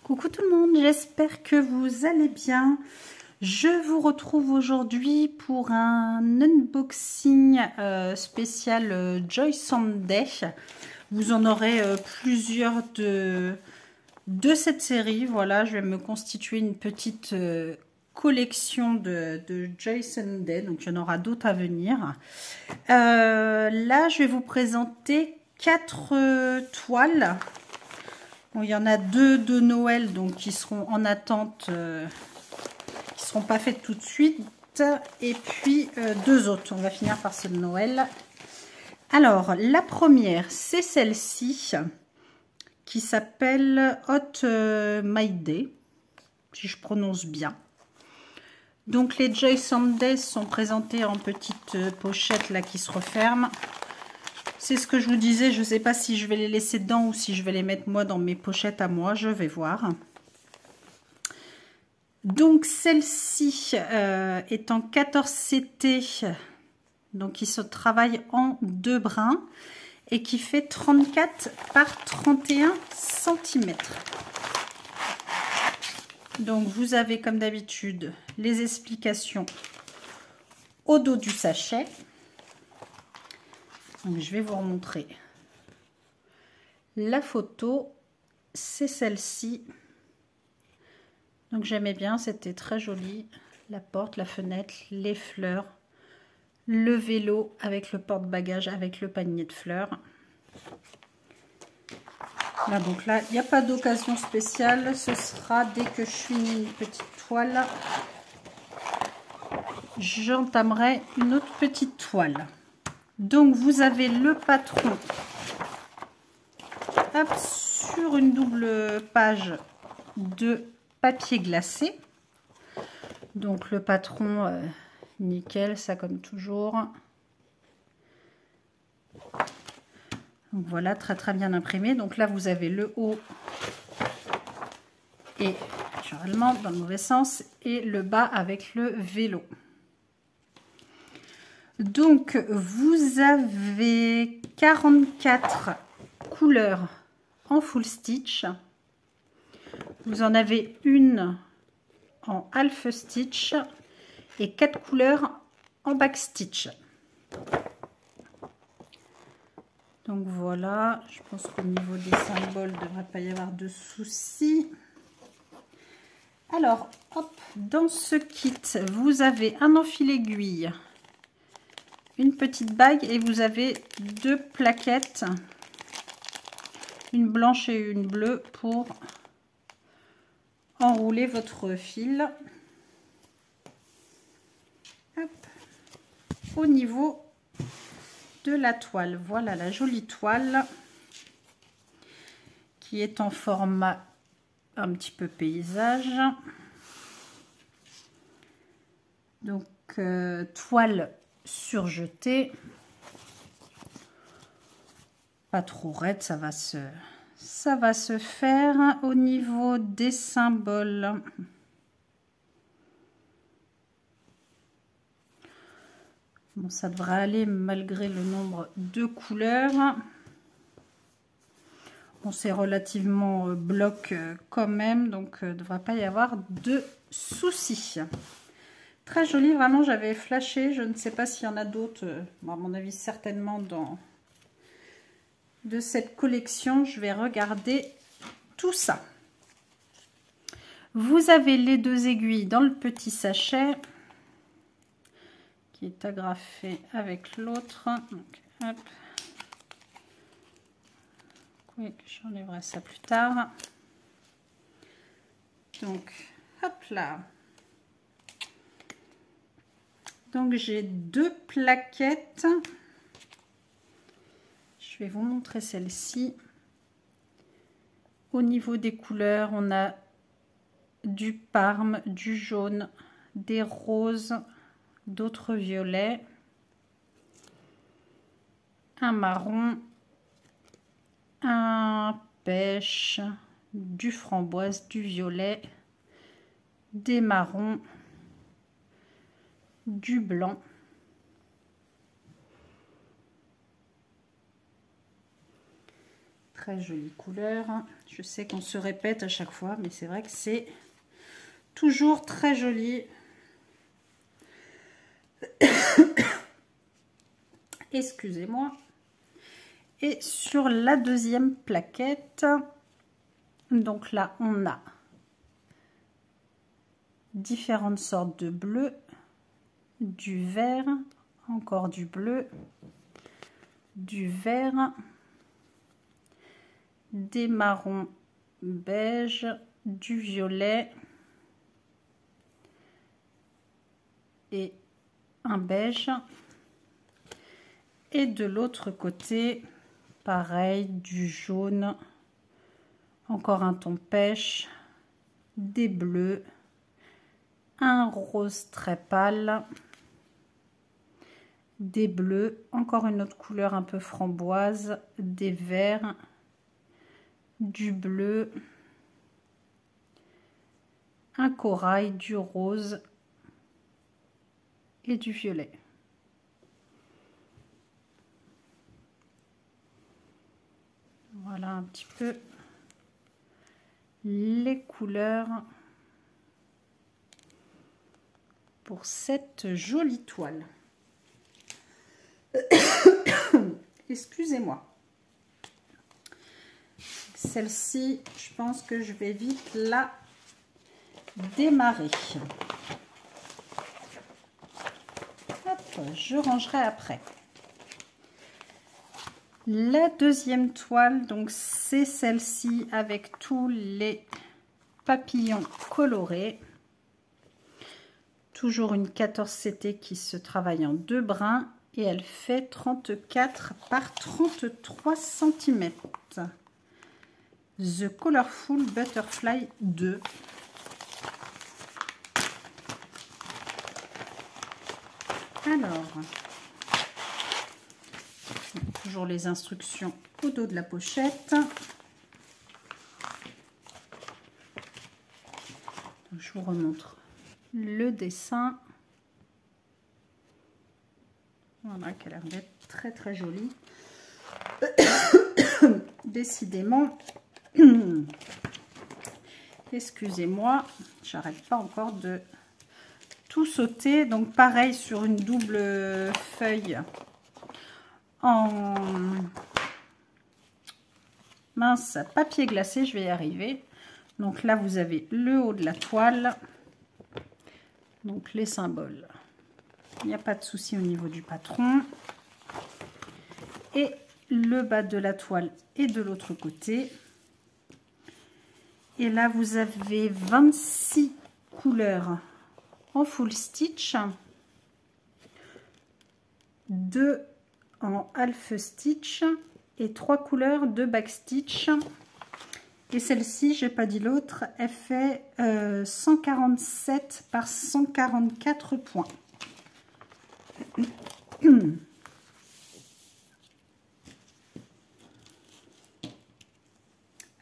Coucou tout le monde, j'espère que vous allez bien. Je vous retrouve aujourd'hui pour un unboxing spécial Joy Sunday. Vous en aurez plusieurs de cette série. Voilà, je vais me constituer une petite collection de Joy Sunday, donc il y en aura d'autres à venir. Là, je vais vous présenter 4 toiles. Bon, il y en a 2 de Noël, donc qui seront en attente, qui seront pas faites tout de suite. Et puis 2 autres, on va finir par celle de Noël. Alors, la première, c'est celle-ci, qui s'appelle Hot My Day, si je prononce bien. Donc, les Joy Sundays sont présentés en petites pochettes là qui se referment. C'est ce que je vous disais, je ne sais pas si je vais les laisser dedans ou si je vais les mettre moi dans mes pochettes à moi, je vais voir. Donc celle-ci est en 14 CT, donc il se travaille en 2 brins et qui fait 34 par 31 cm. Donc vous avez comme d'habitude les explications au dos du sachet. Donc, je vais vous remontrer la photo, c'est celle-ci. Donc j'aimais bien, c'était très joli. La porte, la fenêtre, les fleurs, le vélo avec le porte-bagages, avec le panier de fleurs. Là, donc là, il n'y a pas d'occasion spéciale. Ce sera dès que je finis une petite toile, j'entamerai une autre petite toile. Donc vous avez le patron sur une double page de papier glacé. Donc le patron nickel, ça comme toujours. Donc voilà, très bien imprimé. Donc là vous avez le haut et généralement dans le mauvais sens et le bas avec le vélo. Donc vous avez 44 couleurs en full stitch. Vous en avez une en half stitch et 4 couleurs en back stitch. Donc voilà, je pense qu'au niveau des symboles, il ne devrait pas y avoir de soucis. Alors, hop, dans ce kit, vous avez un enfil aiguille, une petite bague et vous avez 2 plaquettes, une blanche et une bleue pour enrouler votre fil. Hop. Au niveau de la toile, voilà la jolie toile qui est en format un petit peu paysage. Donc toile surjetée, pas trop raide, ça va se faire. Au niveau des symboles, bon, ça devrait aller malgré le nombre de couleurs. Bon, c'est relativement bloc quand même, donc il ne devrait pas y avoir de soucis. Très joli, vraiment, j'avais flashé. Je ne sais pas s'il y en a d'autres, bon, à mon avis certainement de cette collection. Je vais regarder tout ça. Vous avez les 2 aiguilles dans le petit sachet qui est agrafé avec l'autre. Hop. Oui, j'enlèverai ça plus tard. Donc, hop là. Donc, j'ai 2 plaquettes. Je vais vous montrer celle-ci. Au niveau des couleurs, on a du parme, du jaune, des roses, d'autres violets, un marron, un pêche, du framboise, du violet, des marrons, du blanc, Très jolie couleur. Je sais qu'on se répète à chaque fois, mais c'est vrai que c'est toujours très joli. Excusez-moi. Et sur la deuxième plaquette, donc là, on a différentes sortes de bleu, du vert, encore du bleu, du vert, des marrons beige, du violet et un beige. Et de l'autre côté, pareil, du jaune, encore un ton pêche, des bleus, un rose très pâle, des bleus, encore une autre couleur un peu framboise, des verts, du bleu, un corail, du rose et du violet. Voilà un petit peu les couleurs pour cette jolie toile. Excusez-moi. Celle-ci, je pense que je vais vite la démarrer. Hop, je rangerai après. La deuxième toile, donc c'est celle-ci avec tous les papillons colorés. Toujours une 14 CT qui se travaille en 2 brins et elle fait 34 par 33 cm. The Colorful Butterfly 2. Alors, toujours les instructions au dos de la pochette. Je vous remontre le dessin. Voilà, qui a l'air d'être très très joli. Décidément, excusez-moi, j'arrête pas encore de tout sauter. Donc pareil sur une double feuille en mince papier glacé, je vais y arriver. Donc là vous avez le haut de la toile, donc les symboles, il n'y a pas de souci au niveau du patron, et le bas de la toile est de l'autre côté. Et là vous avez 26 couleurs en full stitch, 2 en half stitch et 3 couleurs de back stitch. Et celle-ci, j'ai pas dit l'autre, elle fait 147 par 144 points.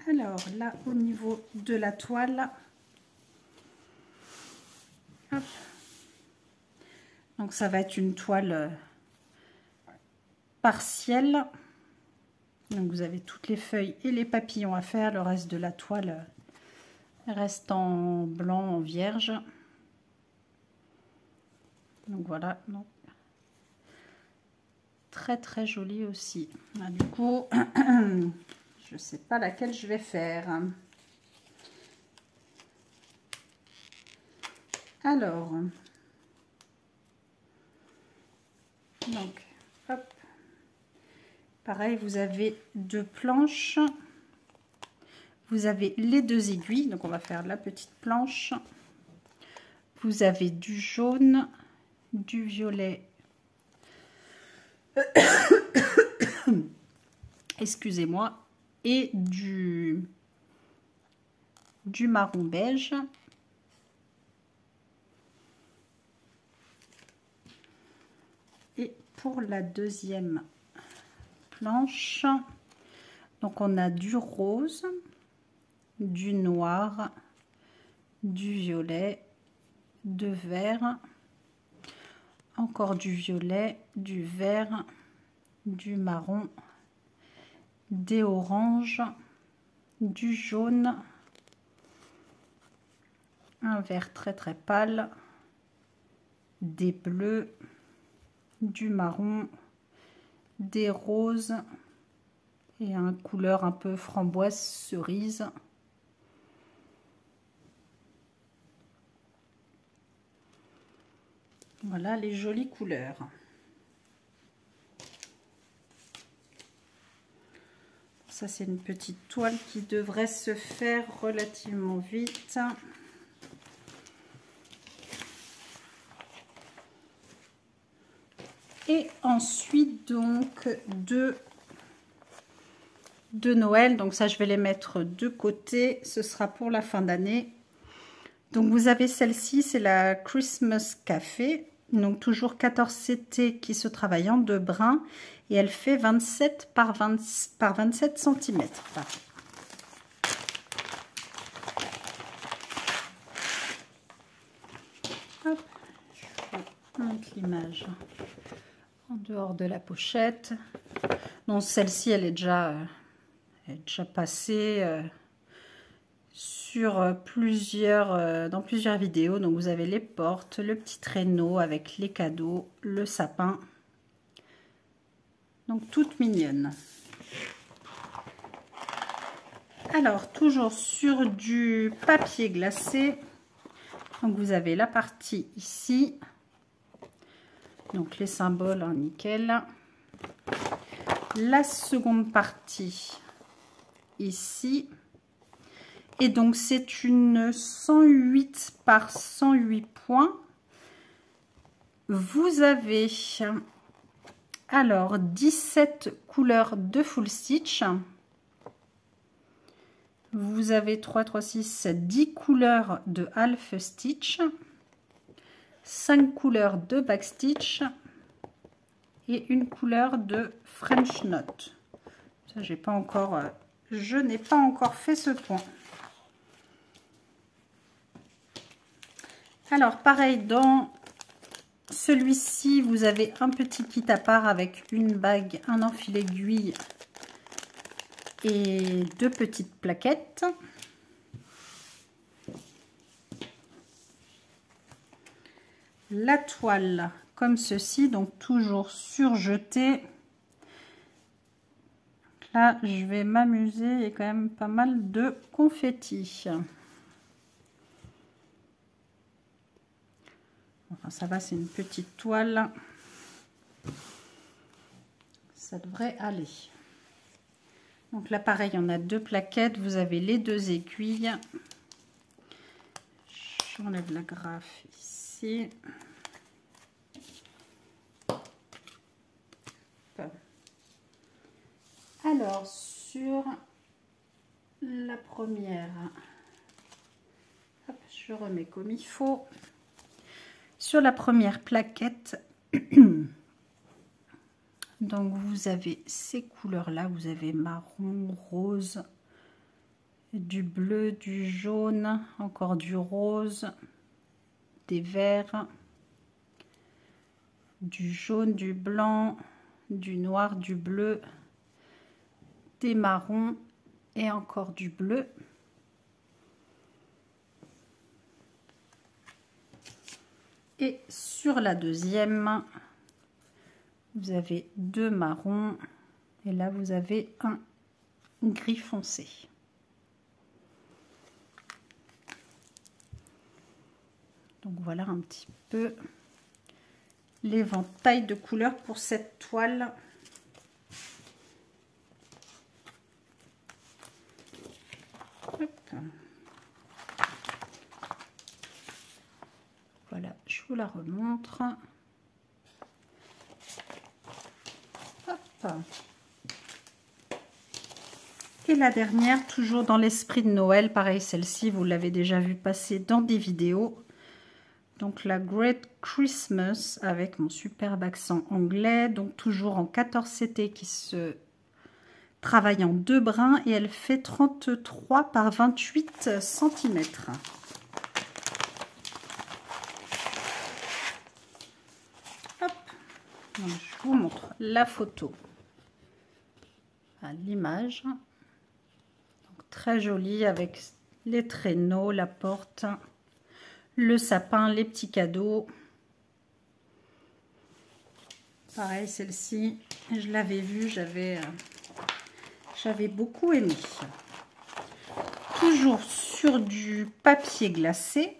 Alors là, au niveau de la toile, hop. Donc ça va être une toile partielle. Donc vous avez toutes les feuilles et les papillons à faire. Le reste de la toile reste en blanc, en vierge. Donc voilà. Donc, très très joli aussi. Ah, du coup, je ne sais pas laquelle je vais faire. Alors, donc, hop. Pareil, vous avez 2 planches, vous avez les 2 aiguilles, donc on va faire la petite planche. Vous avez du jaune, du violet, excusez-moi, et du marron beige. Et pour la deuxième planche, donc on a du rose, du noir, du violet, de vert, encore du violet, du vert, du marron des oranges, du jaune, un vert très très pâle, des bleus, du marron, des roses et une couleur un peu framboise cerise. Voilà les jolies couleurs. Ça, c'est une petite toile qui devrait se faire relativement vite. Et ensuite, donc, de Noël. Donc ça, je vais les mettre de côté. Ce sera pour la fin d'année. Donc, vous avez celle-ci, c'est la Christmas Café. Donc, toujours 14 CT qui se travaille en 2 brins. Et elle fait 27 par 27 cm. Hop, je monte l'image en dehors de la pochette. Donc, celle-ci, elle est déjà passée sur dans plusieurs vidéos. Donc, vous avez les portes, le petit traîneau avec les cadeaux, le sapin. Donc, toute mignonne. Alors, toujours sur du papier glacé. Donc, vous avez la partie ici. Donc, les symboles en nickel. La seconde partie ici. Et donc, c'est une 108 par 108 points. Vous avez alors 17 couleurs de full stitch. Vous avez 3, 3, 6, 10 couleurs de half stitch. 5 couleurs de back stitch. Et une couleur de French knot. Ça, je n'ai pas encore fait ce point. Alors, pareil, dans celui-ci, vous avez un petit kit à part avec une bague, un enfil aiguille et 2 petites plaquettes. La toile, comme ceci, donc toujours surjetée. Là, je vais m'amuser, il y a quand même pas mal de confettis. Enfin, ça va, c'est une petite toile. Ça devrait aller. Donc là, pareil, on a 2 plaquettes. Vous avez les 2 aiguilles. J'enlève la graffe ici. Alors, sur la première, hop, je remets comme il faut. Sur la première plaquette, donc vous avez ces couleurs-là, vous avez marron, rose, du bleu, du jaune, encore du rose, des verts, du jaune, du blanc, du noir, du bleu, des marrons et encore du bleu. Et sur la deuxième, vous avez 2 marrons et là vous avez un gris foncé. Donc voilà un petit peu l'éventail de couleurs pour cette toile. Hop. Voilà, je vous la remontre. Hop. Et la dernière, toujours dans l'esprit de Noël, pareil, celle-ci, vous l'avez déjà vu passer dans des vidéos. Donc la Great Christmas avec mon superbe accent anglais. Donc toujours en 14 CT qui se travaille en 2 brins et elle fait 33 par 28 cm. Hop. Donc, je vous montre la photo l'image. Très jolie avec les traîneaux, la porte, le sapin, les petits cadeaux. Pareil, celle-ci, je l'avais vue, j'avais beaucoup aimé. Toujours sur du papier glacé.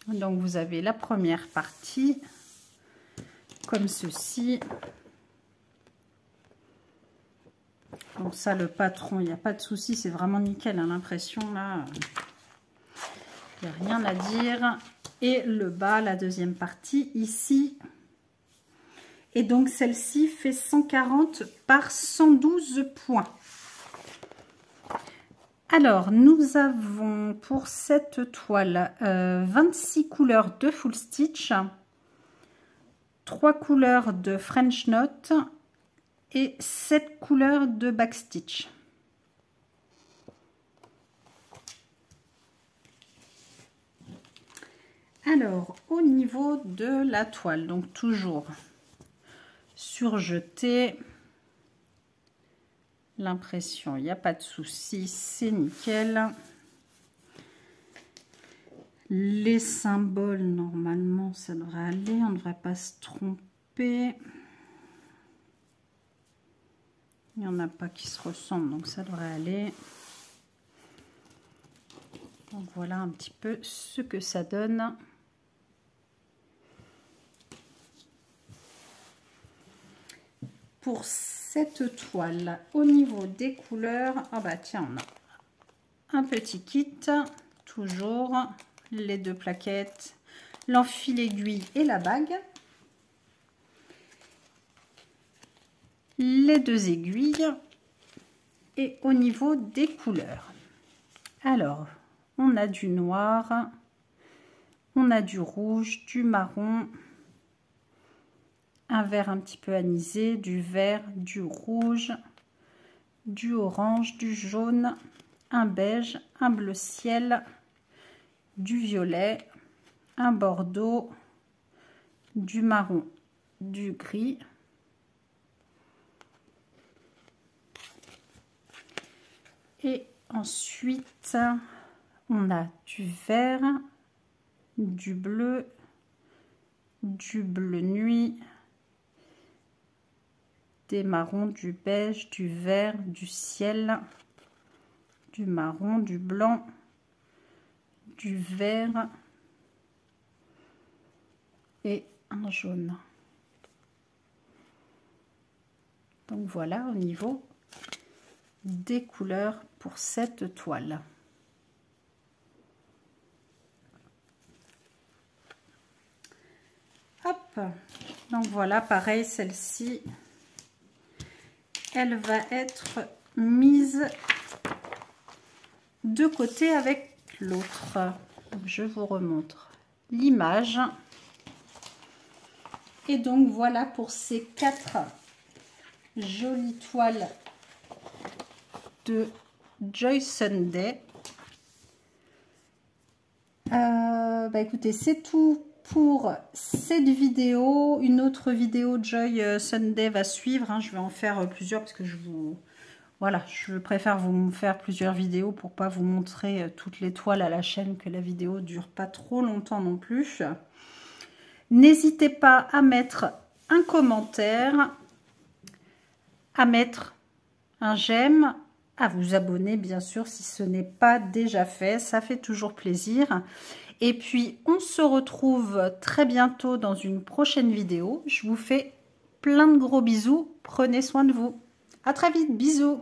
Donc vous avez la première partie, comme ceci. Donc ça, le patron, il n'y a pas de souci, c'est vraiment nickel, hein, l'impression là, il n'y a rien à dire. Et le bas, la deuxième partie, ici. Et donc celle-ci fait 140 par 112 points. Alors, nous avons pour cette toile 26 couleurs de full stitch, 3 couleurs de French knot et 7 couleurs de backstitch. Alors, au niveau de la toile, donc toujours surjeté, l'impression, il n'y a pas de souci, c'est nickel. Les symboles, normalement, ça devrait aller, on ne devrait pas se tromper. Il n'y en a pas qui se ressemblent, donc ça devrait aller. Donc voilà un petit peu ce que ça donne. Pour cette toile, au niveau des couleurs, ah bah tiens, on a un petit kit, toujours les 2 plaquettes, l'enfil aiguille et la bague. Les 2 aiguilles et au niveau des couleurs, alors on a du noir, on a du rouge, du marron, un vert un petit peu anisé, du vert, du rouge, du orange, du jaune, un beige, un bleu ciel, du violet, un bordeaux, du marron, du gris. Et ensuite, on a du vert, du bleu nuit, des marrons, du beige, du vert, du ciel, du marron, du blanc, du vert et un jaune. Donc voilà au niveau des couleurs pour cette toile. Hop, donc voilà, pareil, celle-ci, elle va être mise de côté avec l'autre. Je vous remontre l'image. Et donc voilà pour ces 4 jolies toiles de Joy Sunday. Bah écoutez, c'est tout pour cette vidéo. Une autre vidéo Joy Sunday va suivre, hein. Je vais en faire plusieurs parce que je préfère vous faire plusieurs vidéos pour pas vous montrer toutes les toiles à la chaîne, que la vidéo dure pas trop longtemps non plus. N'hésitez pas à mettre un commentaire, à mettre un j'aime, à vous abonner bien sûr si ce n'est pas déjà fait, ça fait toujours plaisir. Et puis on se retrouve très bientôt dans une prochaine vidéo. Je vous fais plein de gros bisous, prenez soin de vous. À très vite, bisous.